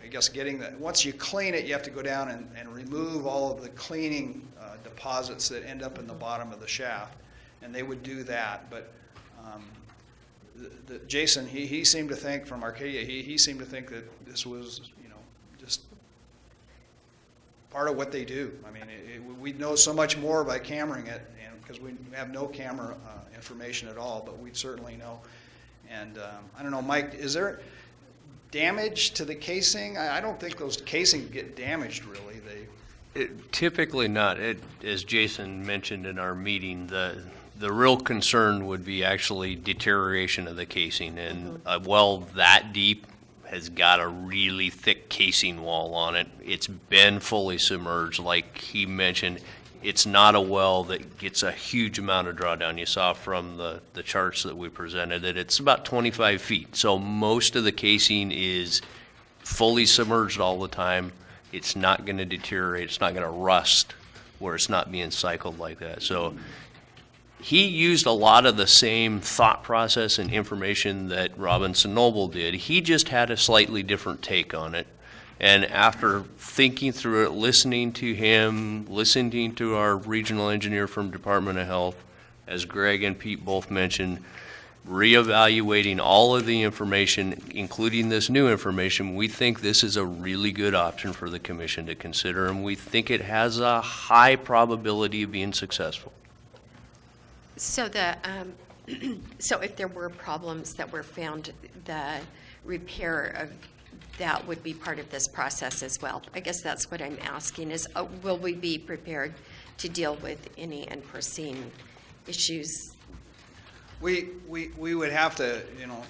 S9: I guess getting that. Once you clean it, you have to go down and remove all of the cleaning deposits that end up in the bottom of the shaft, and they would do that. But Jason, he seemed to think, from Arcadia, he seemed to think that this was, just part of what they do. I mean, we know so much more by cammering it, and because we have no camera information at all, but we'd certainly know. And I don't know, Mike, is there damage to the casing? I don't think those casings get damaged, really.
S10: Typically not. As Jason mentioned in our meeting, the The real concern would be actually deterioration of the casing, and a well that deep has got a really thick casing wall on it. It's been fully submerged, like he mentioned. It's not a well that gets a huge amount of drawdown. You saw from the charts that we presented that it's about 25 feet. So most of the casing is fully submerged all the time. It's not going to deteriorate. It's not going to rust where it's not being cycled like that. So he used a lot of the same thought process and information that Robinson Noble did. He just had a slightly different take on it. And after thinking through it, listening to him, listening to our regional engineer from Department of Health, as Greg and Pete both mentioned, reevaluating all of the information, including this new information, we think this is a really good option for the commission to consider, and we think it has a high probability of being successful.
S3: So so if there were problems that were found, the repair of that would be part of this process as well. I guess that's what I'm asking is, will we be prepared to deal with any unforeseen issues?
S9: We would have to,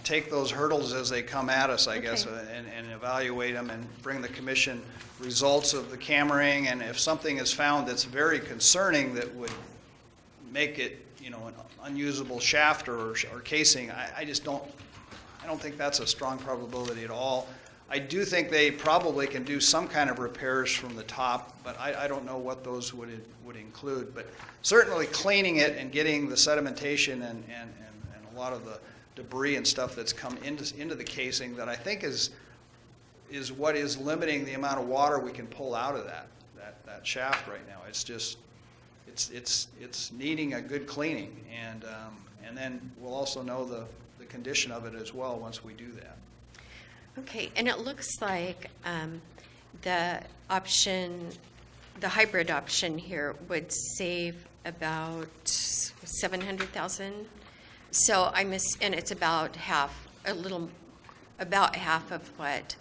S9: take those hurdles as they come at us, I guess, and evaluate them and bring the commission results of the cameraing. And if something is found that's very concerning that would make it, an unusable shaft or casing, I don't think that's a strong probability at all. I do think they probably can do some kind of repairs from the top, but I don't know what those would include. But certainly cleaning it and getting the sedimentation and a lot of the debris and stuff that's come into the casing that I think is what is limiting the amount of water we can pull out of that shaft right now. It's just it's needing a good cleaning, and then we'll also know the condition of it as well once we do that.
S3: Okay, and it looks like the hybrid option here would save about $700,000. So and it's about half of what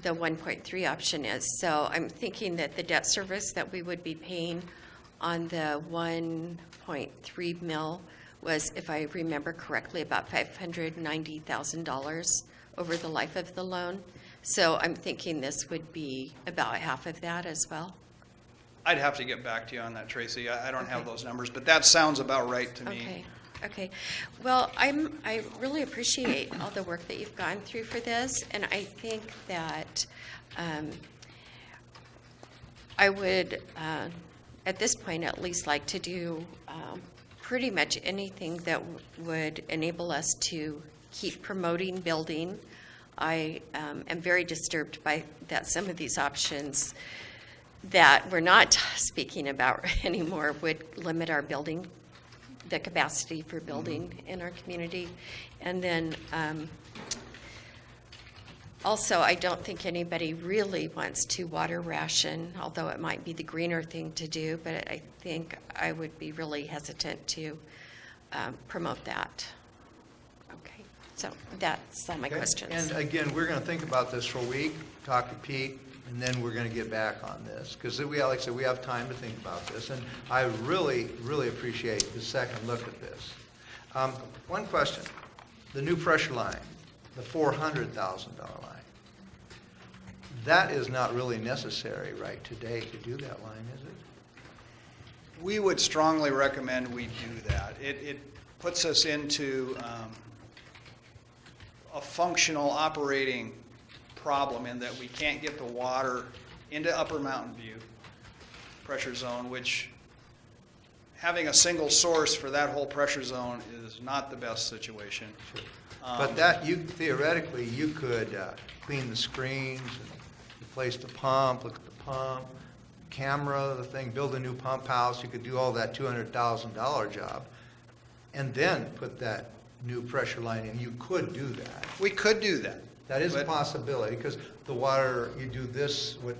S3: the 1.3 option is. So I'm thinking that the debt service that we would be paying on the 1.3 mil was, if I remember correctly, about $590,000 over the life of the loan. So I'm thinking this would be about half of that as well.
S9: I'd have to get back to you on that, Tracy. I don't have those numbers, but that sounds about right to me.
S3: Okay. Well, I really appreciate all the work that you've gone through for this, and I think that I would, at this point, at least like to do pretty much anything that would enable us to keep promoting building. I am very disturbed by that some of these options that we're not speaking about anymore would limit our building, the capacity for building in our community. And then also, I don't think anybody really wants to water ration, although it might be the greener thing to do, but I think I would be really hesitant to promote that. Okay, so that's all my questions.
S1: And again, we're going to think about this for a week, talk to Pete, and then we're going to get back on this. Because like I said, we have time to think about this. And I really, really appreciate the second look at this. One question. The new pressure line, the $400,000 line, that is not really necessary right today to do that line, is it?
S9: We would strongly recommend we do that. It puts us into a functional operating problem in that we can't get the water into Upper Mountain View pressure zone, which having a single source for that whole pressure zone is not the best situation.
S1: But theoretically, you could clean the screens, and replace the pump, look at the pump, camera the thing, build a new pump house. You could do all that $200,000 job, and then put that new pressure line in. You could do that.
S9: We could do that.
S1: That is a possibility, because the water, you do this with,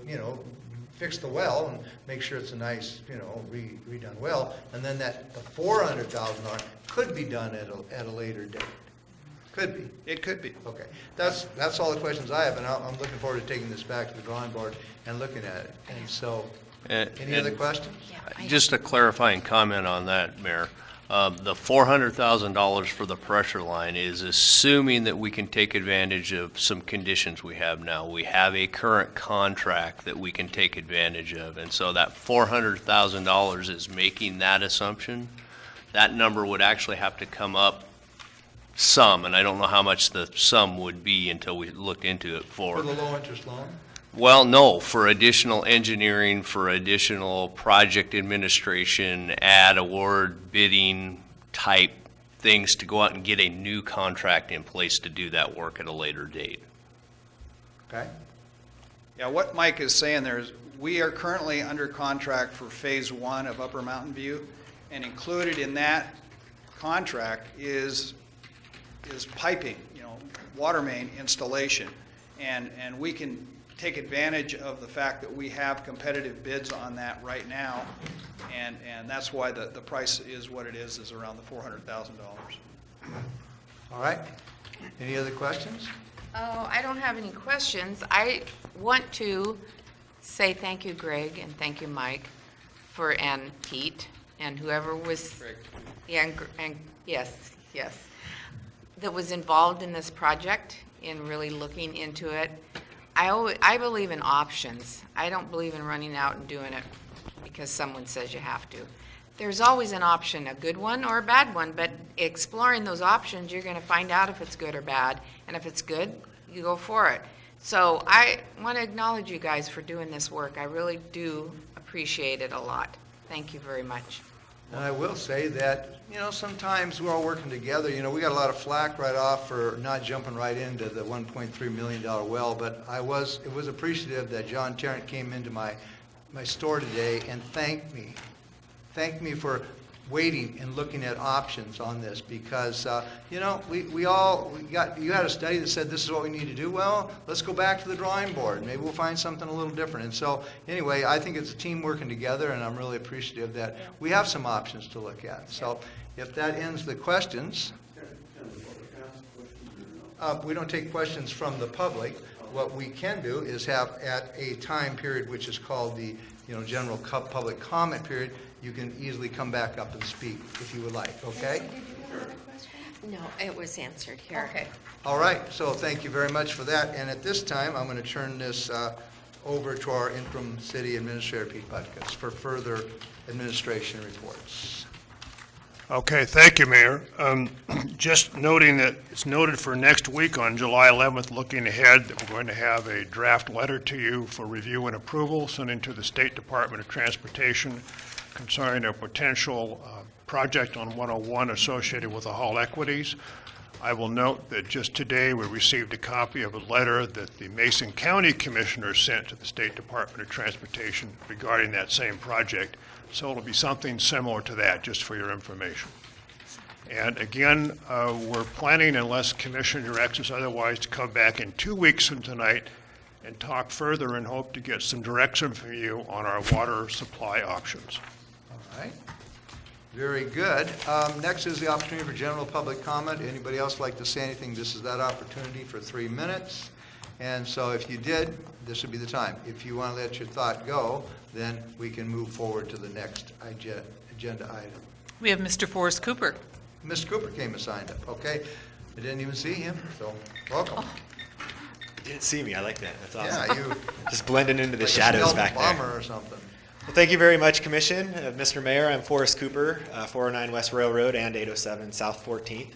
S1: fix the well and make sure it's a nice, redone well, and then the $400,000 could be done at a later date. Could be.
S9: It could be.
S1: Okay. That's all the questions I have, and I'm looking forward to taking this back to the drawing board and looking at it. And so, any other questions?
S10: Just a clarifying comment on that, Mayor. The $400,000 for the pressure line is assuming that we can take advantage of some conditions we have now. We have a current contract that we can take advantage of, and so that $400,000 is making that assumption. That number would actually have to come up some, and I don't know how much the sum would be until we looked into it
S1: For the low-interest loan?
S10: well, no, for additional engineering, for additional project administration, ad award, bidding type things to go out and get a new contract in place to do that work at a later date.
S1: Okay.
S9: Yeah, what Mike is saying there is, we are currently under contract for Phase 1 of Upper Mountain View, and included in that contract is piping, water main installation. And we can take advantage of the fact that we have competitive bids on that right now, and that's why the price is what it is around the $400,000.
S1: All right. Any other questions?
S4: Oh, I don't have any questions. I want to say thank you, Greg, and thank you, Mike, and Pete, and whoever was. Yeah, and yes, that was involved in this project, in really looking into it. I believe in options. I don't believe in running out and doing it because someone says you have to. There's always an option, a good one or a bad one, but exploring those options, you're going to find out if it's good or bad, and if it's good, you go for it. So I want to acknowledge you guys for doing this work. I really do appreciate it a lot. Thank you very much.
S1: And I will say that, sometimes we're all working together. We got a lot of flack right off for not jumping right into the $1.3 million well, but it was appreciative that John Tarrant came into my store today and thanked me for waiting and looking at options on this, because, you had a study that said this is what we need to do. Well, let's go back to the drawing board. Maybe we'll find something a little different. And so, anyway, I think it's a team working together, and I'm really appreciative that we have some options to look at. So, if that ends the questions, we don't take questions from the public. What we can do is have at a time period which is called the general public comment period, you can easily come back up and speak if you would like, okay?
S3: No, it was answered here.
S4: Okay.
S1: All right, so thank you very much for that. And at this time, I'm going to turn this over to our interim city administrator, Pete Butkus, for further administration reports.
S11: Okay, thank you, Mayor. Just noting that it's noted for next week on July 11th, looking ahead, that we're going to have a draft letter to you for review and approval, sent to the State Department of Transportation concerning a potential project on 101 associated with the Hall equities. I will note that just today we received a copy of a letter that the Mason County Commissioner sent to the State Department of Transportation regarding that same project. So it'll be something similar to that, just for your information. And again, we're planning, unless Commissioner directs us otherwise, to come back in 2 weeks from tonight and talk further and hope to get some direction from you on our water supply options.
S1: All right. Very good. Next is the opportunity for general public comment. Anybody else like to say anything? This is that opportunity for 3 minutes. And so if you did, this would be the time. If you want to let your thought go, then we can move forward to the next agenda item.
S5: We have Mr. Forrest Cooper.
S1: Mr. Cooper came and signed up, okay? I didn't even see him, so welcome.
S12: You didn't see me. I like that. That's awesome.
S1: Yeah, you
S12: Just blending into the
S1: like a
S12: shadows
S1: stealth
S12: back there.
S1: bomber or something.
S12: Well, thank you very much, Commission. Mr. Mayor, I'm Forrest Cooper, 409 West Railroad and 807 South 14th.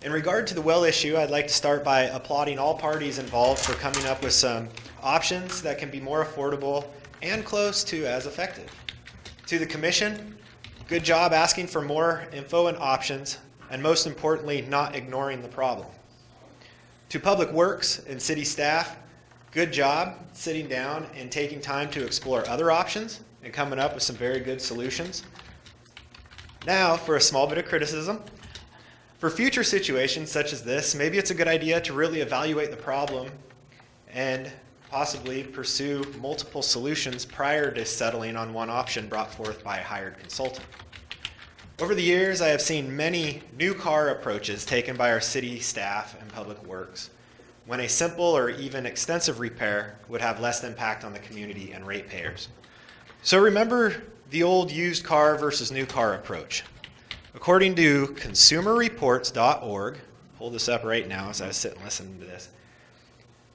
S12: In regard to the well issue, I'd like to start by applauding all parties involved for coming up with some options that can be more affordable and close to as effective. To the Commission, good job asking for more info and options, and most importantly, not ignoring the problem. To Public Works and city staff, good job sitting down and taking time to explore other options and coming up with some very good solutions. Now, for a small bit of criticism. For future situations such as this, maybe it's a good idea to really evaluate the problem and possibly pursue multiple solutions prior to settling on one option brought forth by a hired consultant. Over the years, I have seen many new car approaches taken by our city staff and Public Works, when a simple or even extensive repair would have less impact on the community and ratepayers. So remember the old used car versus new car approach. According to consumerreports.org, hold this up right now as I sit and listen to this.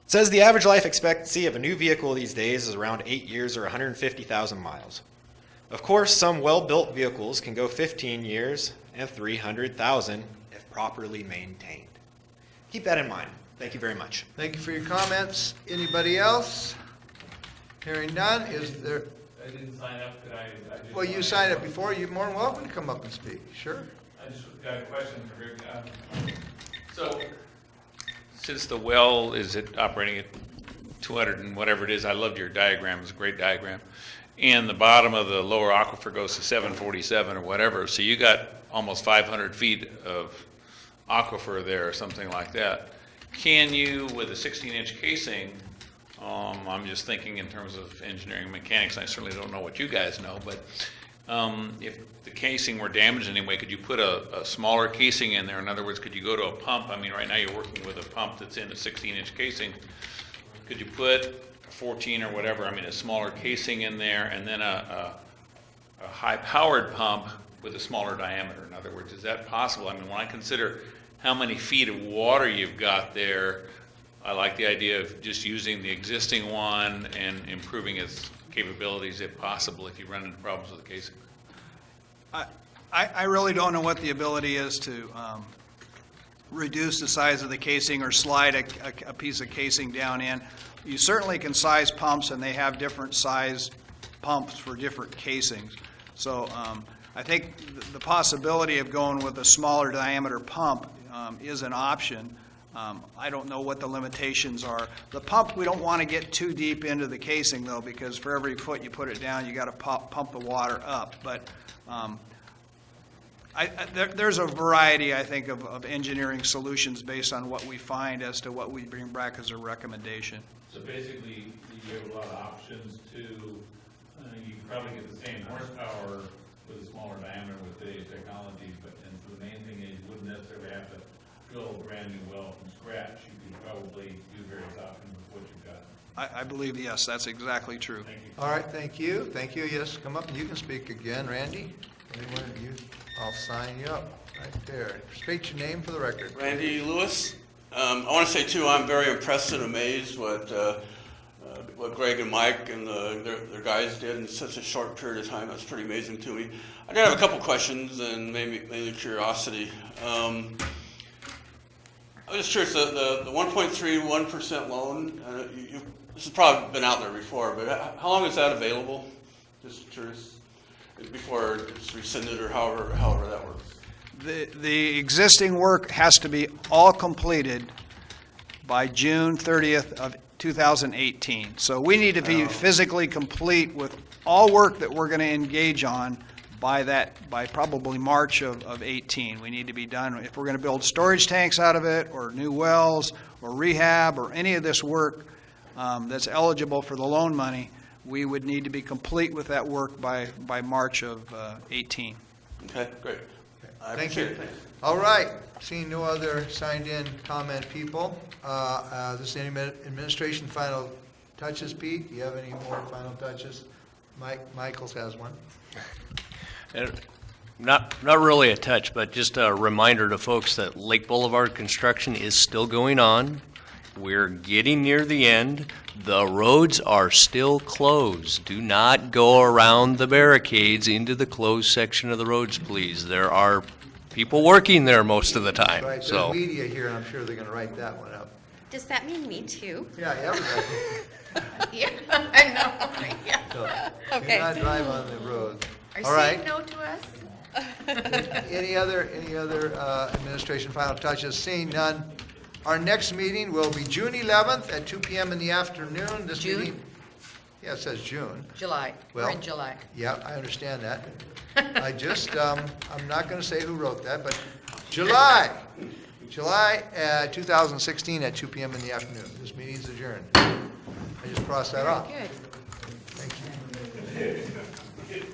S12: It says the average life expectancy of a new vehicle these days is around 8 years or 150,000 miles. Of course, some well-built vehicles can go 15 years and 300,000 if properly maintained. Keep that in mind. Thank you very much.
S1: Thank you for your comments. Anybody else? Hearing none, is there,
S7: I didn't sign up, could I just?
S1: well, you signed up before, you're more than welcome to come up and speak, sure.
S7: I just got a question for Rick. So, since the well is operating at 200 and whatever it is, I loved your diagram, it's a great diagram. And the bottom of the lower aquifer goes to 747 or whatever, so you got almost 500 feet of aquifer there or something like that. Can you, with a 16-inch casing, I'm just thinking in terms of engineering and mechanics, I certainly don't know what you guys know, but if the casing were damaged anyway, could you put a smaller casing in there? In other words, could you go to a pump? I mean, right now you're working with a pump that's in a 16-inch casing. Could you put a 14 or whatever, I mean, a smaller casing in there, and then a high-powered pump with a smaller diameter? In other words, is that possible? I mean, when I consider how many feet of water you've got there, I like the idea of just using the existing one and improving its capabilities if possible, if you run into problems with the casing.
S9: I really don't know what the ability is to reduce the size of the casing or slide a piece of casing down in. You certainly can size pumps, and they have different size pumps for different casings. So I think the possibility of going with a smaller diameter pump is an option. I don't know what the limitations are. The pump, we don't want to get too deep into the casing, though, because for every foot you put it down, you got to pump the water up. But there's a variety, I think, of engineering solutions based on what we find as to what we bring back as a recommendation.
S7: So basically, you have a lot of options to, you can probably get the same horsepower with a smaller diameter with today's technology, but and so the main thing is you wouldn't necessarily have to drill a brand new well from scratch. You could probably do various options with what you've got.
S9: I believe, yes, that's exactly true.
S7: Thank you.
S1: All right, thank you. Thank you. Yes, come up and you can speak again. Randy, anyone of you? I'll sign you up right there. State your name for the record.
S6: Randy Lewis. I want to say, too, I'm very impressed and amazed what Greg and Mike and their guys did in such a short period of time. That's pretty amazing to me. I did have a couple questions and mainly curiosity. I was just curious, the 1.31% loan, this has probably been out there before, but how long is that available? Just curious, before it's rescinded or however that works.
S9: The existing work has to be all completed by June 30th of 2018. So we need to be physically complete with all work that we're going to engage on by probably March of 18. We need to be done. If we're going to build storage tanks out of it, or new wells, or rehab, or any of this work that's eligible for the loan money, we would need to be complete with that work by March of 18.
S6: Okay, great.
S1: Thank you. All right. Seeing no other signed-in comment people, this is any administration final touches. Pete, do you have any more final touches? Michaels has one.
S10: Not really a touch, but just a reminder to folks that Lake Boulevard construction is still going on. We're getting near the end. The roads are still closed. Do not go around the barricades into the closed section of the roads, please. There are people working there most of the time.
S1: Right,
S10: So
S1: there's media here, and I'm sure they're going to write that one up.
S3: Does that mean me too?
S1: Yeah, everybody.
S4: Yeah, I know, yeah.
S1: So,
S3: Okay.
S1: do not drive on the road.
S4: Are
S1: All
S4: you saying
S1: right.
S4: no to us?
S1: Any other administration final touches? Seeing none. Our next meeting will be June 11th at 2 p.m. in the afternoon. This
S4: June?
S1: meeting, yeah, it says June.
S4: July, we're
S1: Well,
S4: in July.
S1: Yeah, I understand that. I just, I'm not going to say who wrote that, but July 2016 at 2 p.m. in the afternoon. This meeting is adjourned. I just crossed that off.
S4: Good.
S1: Thank you.